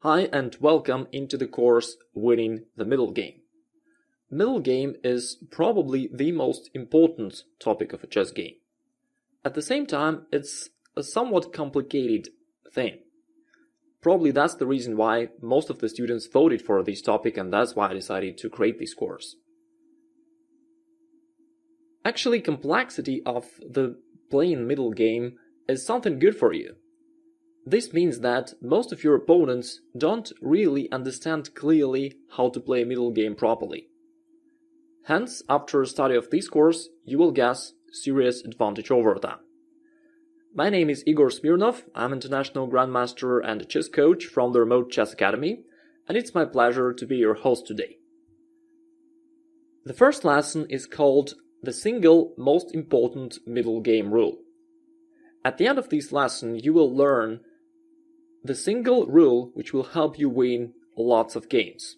Hi and welcome into the course Winning the Middle Game. Middle game is probably the most important topic of a chess game. At the same time, it's a somewhat complicated thing. Probably that's the reason why most of the students voted for this topic, and that's why I decided to create this course. Actually, complexity of the playing middle game is something good for you. This means that most of your opponents don't really understand clearly how to play a middle game properly. Hence, after a study of this course, you will get serious advantage over them. My name is Igor Smirnov, I'm international grandmaster and a chess coach from the Remote Chess Academy, and it's my pleasure to be your host today. The first lesson is called the single most important middle game rule. At the end of this lesson, you will learn the single rule which will help you win lots of games.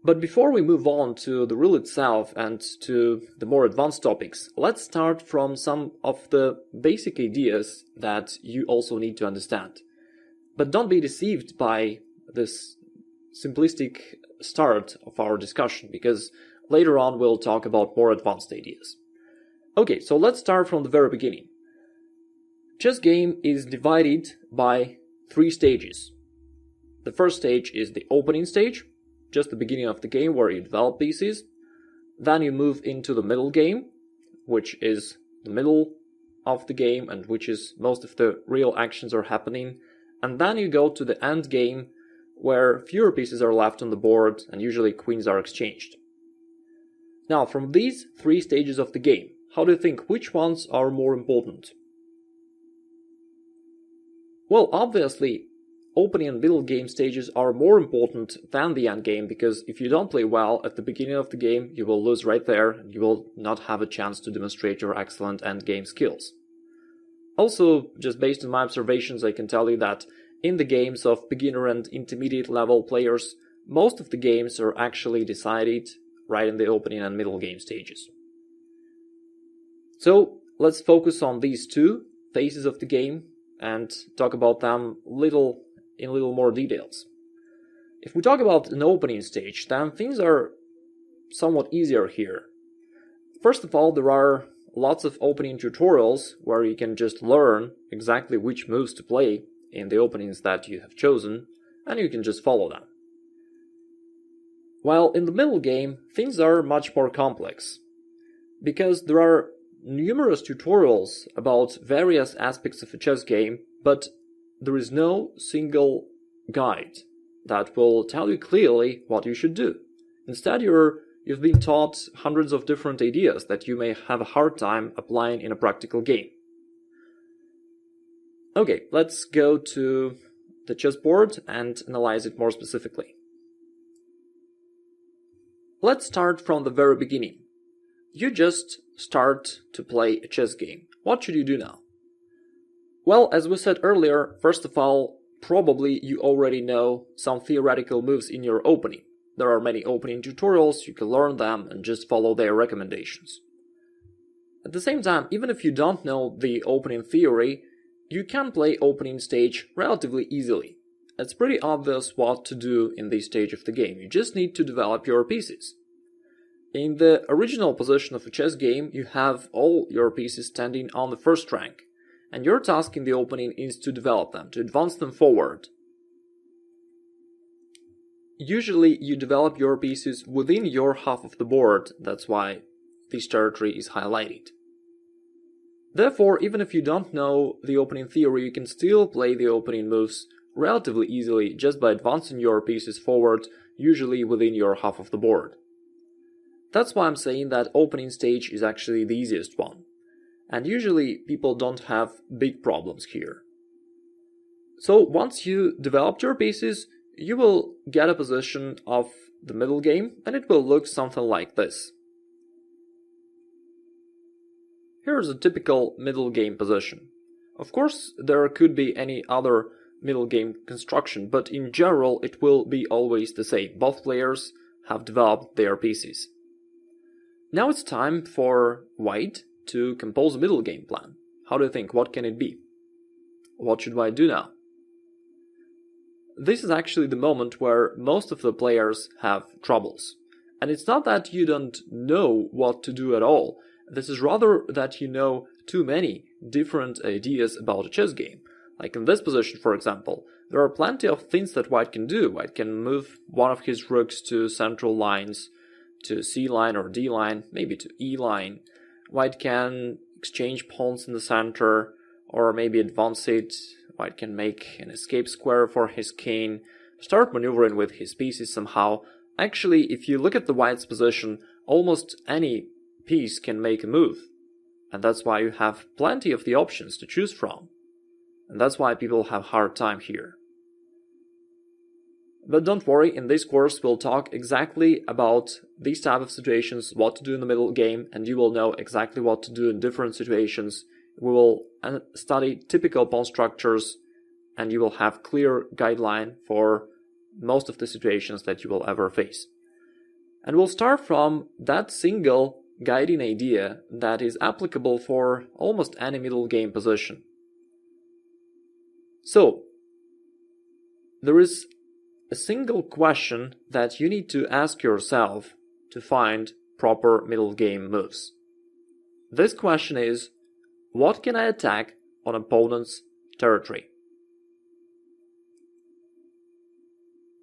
But before we move on to the rule itself and to the more advanced topics, let's start from some of the basic ideas that you also need to understand. But don't be deceived by this simplistic start of our discussion, because later on we'll talk about more advanced ideas. Okay, so let's start from the very beginning. Chess game is divided by 3 stages. The first stage is the opening stage, just the beginning of the game where you develop pieces. Then you move into the middle game, which is the middle of the game and which is most of the real actions are happening. And then you go to the end game, where fewer pieces are left on the board and usually queens are exchanged. Now, from these 3 stages of the game, how do you think which ones are more important? Well, obviously, opening and middle game stages are more important than the end game, because if you don't play well at the beginning of the game, you will lose right there and you will not have a chance to demonstrate your excellent end game skills. Also, just based on my observations, I can tell you that in the games of beginner and intermediate level players, most of the games are actually decided right in the opening and middle game stages. So, let's focus on these 2 phases of the game and talk about them in little more details. If we talk about an opening stage, then things are somewhat easier here. First of all, there are lots of opening tutorials where you can just learn exactly which moves to play in the openings that you have chosen, and you can just follow them. While in the middle game, things are much more complex, because there are numerous tutorials about various aspects of a chess game, but there is no single guide that will tell you clearly what you should do. Instead, you've been taught hundreds of different ideas that you may have a hard time applying in a practical game. Okay, let's go to the chessboard and analyze it more specifically. Let's start from the very beginning. You just start to play a chess game. What should you do now? Well, as we said earlier, first of all, probably you already know some theoretical moves in your opening. There are many opening tutorials, you can learn them and just follow their recommendations. At the same time, even if you don't know the opening theory, you can play opening stage relatively easily. It's pretty obvious what to do in this stage of the game. You just need to develop your pieces. In the original position of a chess game, you have all your pieces standing on the first rank, and your task in the opening is to develop them, to advance them forward. Usually you develop your pieces within your half of the board, that's why this territory is highlighted. Therefore, even if you don't know the opening theory, you can still play the opening moves relatively easily just by advancing your pieces forward, usually within your half of the board. That's why I'm saying that opening stage is actually the easiest one. And usually people don't have big problems here. So once you developed your pieces, you will get a position of the middle game, and it will look something like this. Here's a typical middle game position. Of course, there could be any other middle game construction, but in general it will be always the same. Both players have developed their pieces. Now it's time for White to compose a middle game plan. How do you think? What can it be? What should White do now? this is actually the moment where most of the players have troubles. And it's not that you don't know what to do at all. This is rather that you know too many different ideas about a chess game. Like in this position, for example, there are plenty of things that white can do. White can move one of his rooks to central lines, to C line or D line, maybe to E line. White can exchange pawns in the center, or maybe advance it. White can make an escape square for his king, start maneuvering with his pieces somehow. Actually, if you look at the white's position, almost any piece can make a move. And that's why you have plenty of the options to choose from. And that's why people have a hard time here. But don't worry, in this course we'll talk exactly about these type of situations, what to do in the middle game, and you will know exactly what to do in different situations. We will study typical pawn structures, and you will have clear guideline for most of the situations that you will ever face. And we'll start from that single guiding idea that is applicable for almost any middle game position. So, there is a single question that you need to ask yourself to find proper middle game moves. This question is, what can I attack on opponent's territory?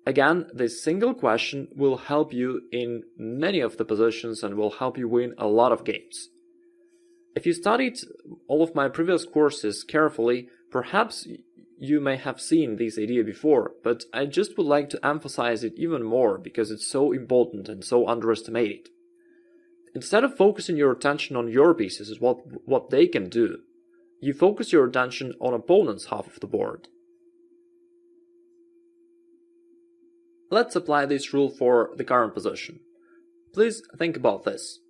Again, this single question will help you in many of the positions and will help you win a lot of games. If you studied all of my previous courses carefully, perhaps you may have seen this idea before, but I just would like to emphasize it even more because it's so important and so underestimated. Instead of focusing your attention on your pieces, what they can do, you focus your attention on opponent's half of the board. Let's apply this rule for the current position. Please think about this.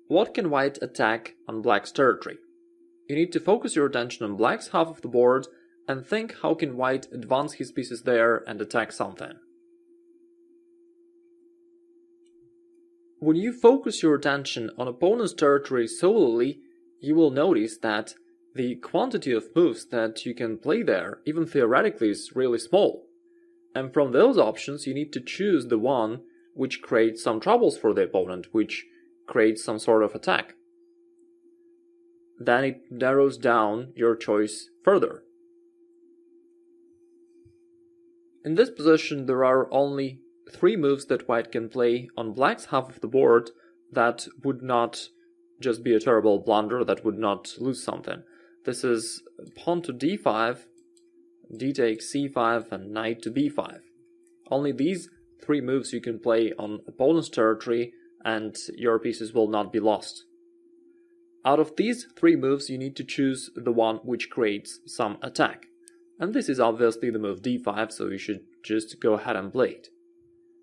What can white attack on black's territory? You need to focus your attention on black's half of the board and think how can white advance his pieces there and attack something. When you focus your attention on opponent's territory solely, you will notice that the quantity of moves that you can play there, even theoretically, is really small. And from those options, you need to choose the one which creates some troubles for the opponent, which creates some sort of attack. Then it narrows down your choice further. In this position, there are only 3 moves that white can play on black's half of the board that would not just be a terrible blunder, that would not lose something. This is pawn to d5, d takes c5, and knight to b5. Only these 3 moves you can play on opponent's territory and your pieces will not be lost. Out of these 3 moves, you need to choose the one which creates some attack. And this is obviously the move d5, so you should just go ahead and play it.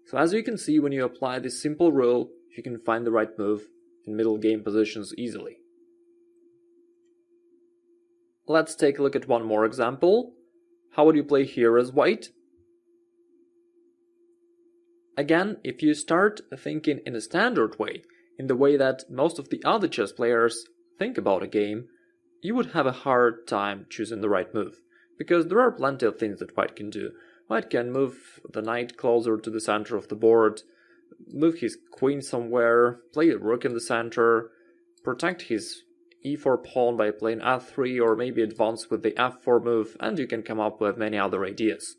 So as you can see, when you apply this simple rule, you can find the right move in middle game positions easily. Let's take a look at one more example. How would you play here as white? Again, if you start thinking in a standard way, in the way that most of the other chess players think about a game, you would have a hard time choosing the right move, because there are plenty of things that white can do. White can move the knight closer to the center of the board, move his queen somewhere, play a rook in the center, protect his e4 pawn by playing f3, or maybe advance with the f4 move, and you can come up with many other ideas.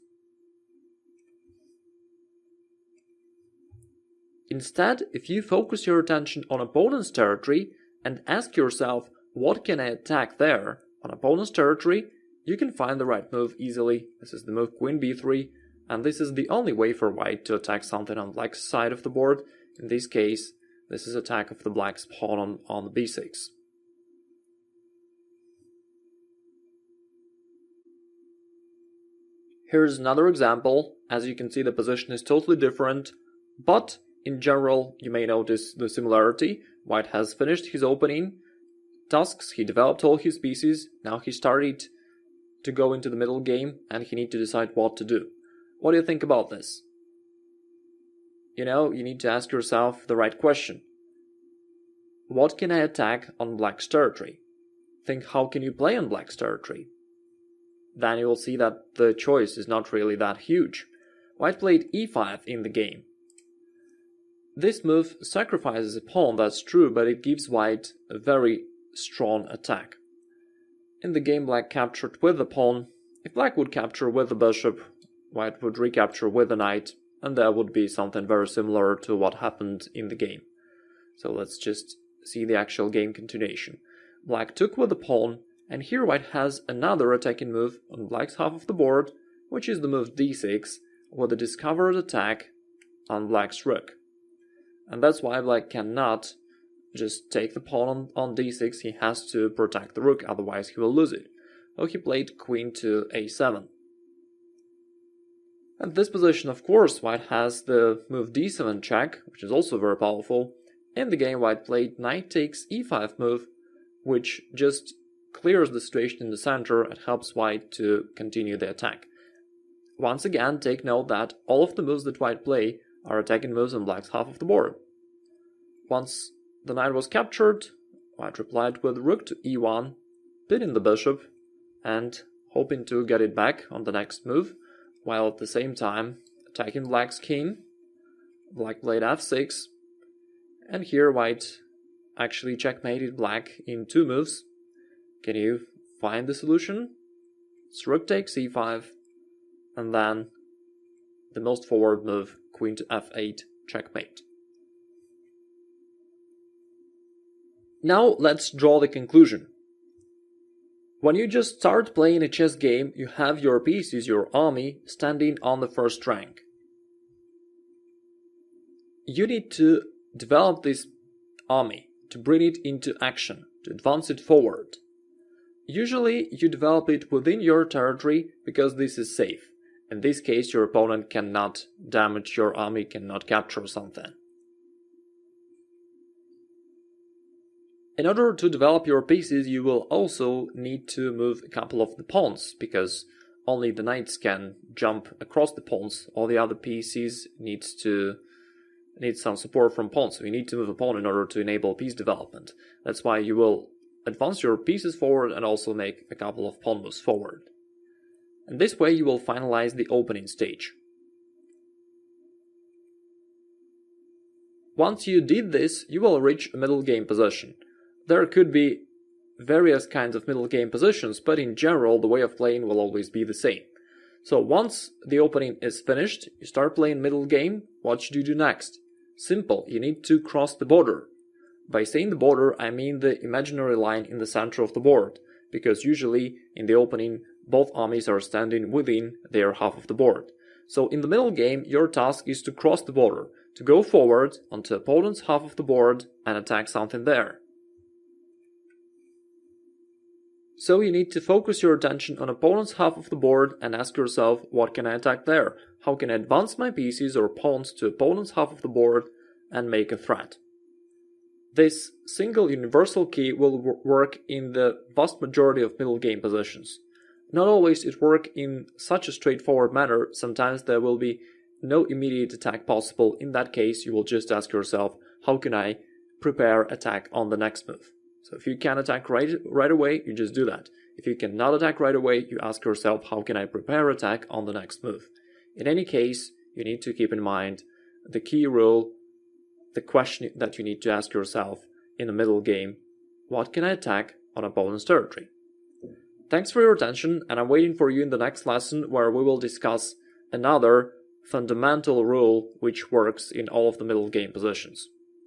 Instead, if you focus your attention on opponent's territory and ask yourself, what can I attack there on opponent's territory, you can find the right move easily. This is the move queen b3, and this is the only way for white to attack something on black's side of the board. In this case, this is attack of the black's pawn on b6. Here's another example. As you can see, the position is totally different, but in general, you may notice the similarity. White has finished his opening tasks, he developed all his pieces, now he started to go into the middle game and he needs to decide what to do. What do you think about this? You need to ask yourself the right question. What can I attack on black's territory? Think, how can you play on black's territory? then you will see that the choice is not really that huge. White played e5 in the game. This move sacrifices a pawn, that's true, but it gives white a very strong attack. In the game, black captured with the pawn. If black would capture with the bishop, white would recapture with the knight, and that would be something very similar to what happened in the game. So let's just see the actual game continuation. Black took with the pawn, and here white has another attacking move on black's half of the board, which is the move d6, with a discovered attack on black's rook. And that's why black cannot just take the pawn on d6, he has to protect the rook, otherwise he will lose it. So he played queen to a7. At this position, of course, white has the move d7 check, which is also very powerful. In the game, white played knight takes e5 move, which just clears the situation in the center and helps white to continue the attack. Once again, take note that all of the moves that white play are attacking moves on black's half of the board. Once the knight was captured, white replied with rook to e1, pinning the bishop and hoping to get it back on the next move, while at the same time attacking black's king. Black played f6, and here white actually checkmated black in two moves. Can you find the solution? It's rook takes e5, and then the most forward move, queen to f8, checkmate. Now let's draw the conclusion. When you just start playing a chess game, you have your pieces, your army, standing on the first rank. You need to develop this army, to bring it into action, to advance it forward. Usually you develop it within your territory because this is safe. In this case, your opponent cannot damage your army, cannot capture something. In order to develop your pieces, you will also need to move a couple of the pawns, because only the knights can jump across the pawns. All the other pieces need some support from pawns, so you need to move a pawn in order to enable piece development. That's why you will advance your pieces forward and also make a couple of pawn moves forward. And this way you will finalize the opening stage. Once you did this, you will reach a middle game position. There could be various kinds of middle game positions, but in general the way of playing will always be the same. So once the opening is finished, you start playing middle game. What should you do next? Simple, you need to cross the border. By saying the border, I mean the imaginary line in the center of the board, because usually in the opening both armies are standing within their half of the board. So in the middle game, your task is to cross the border, to go forward onto opponent's half of the board and attack something there. So you need to focus your attention on opponent's half of the board and ask yourself, what can I attack there? How can I advance my pieces or pawns to opponent's half of the board and make a threat? This single universal key will work in the vast majority of middle game positions. Not always it works in such a straightforward manner. Sometimes there will be no immediate attack possible. In that case, you will just ask yourself, how can I prepare attack on the next move? So if you can attack right away, you just do that. If you cannot attack right away, you ask yourself, how can I prepare attack on the next move? In any case, you need to keep in mind the key rule, the question that you need to ask yourself in the middle game, what can I attack on opponent's territory? Thanks for your attention, and I'm waiting for you in the next lesson where we will discuss another fundamental rule which works in all of the middle game positions.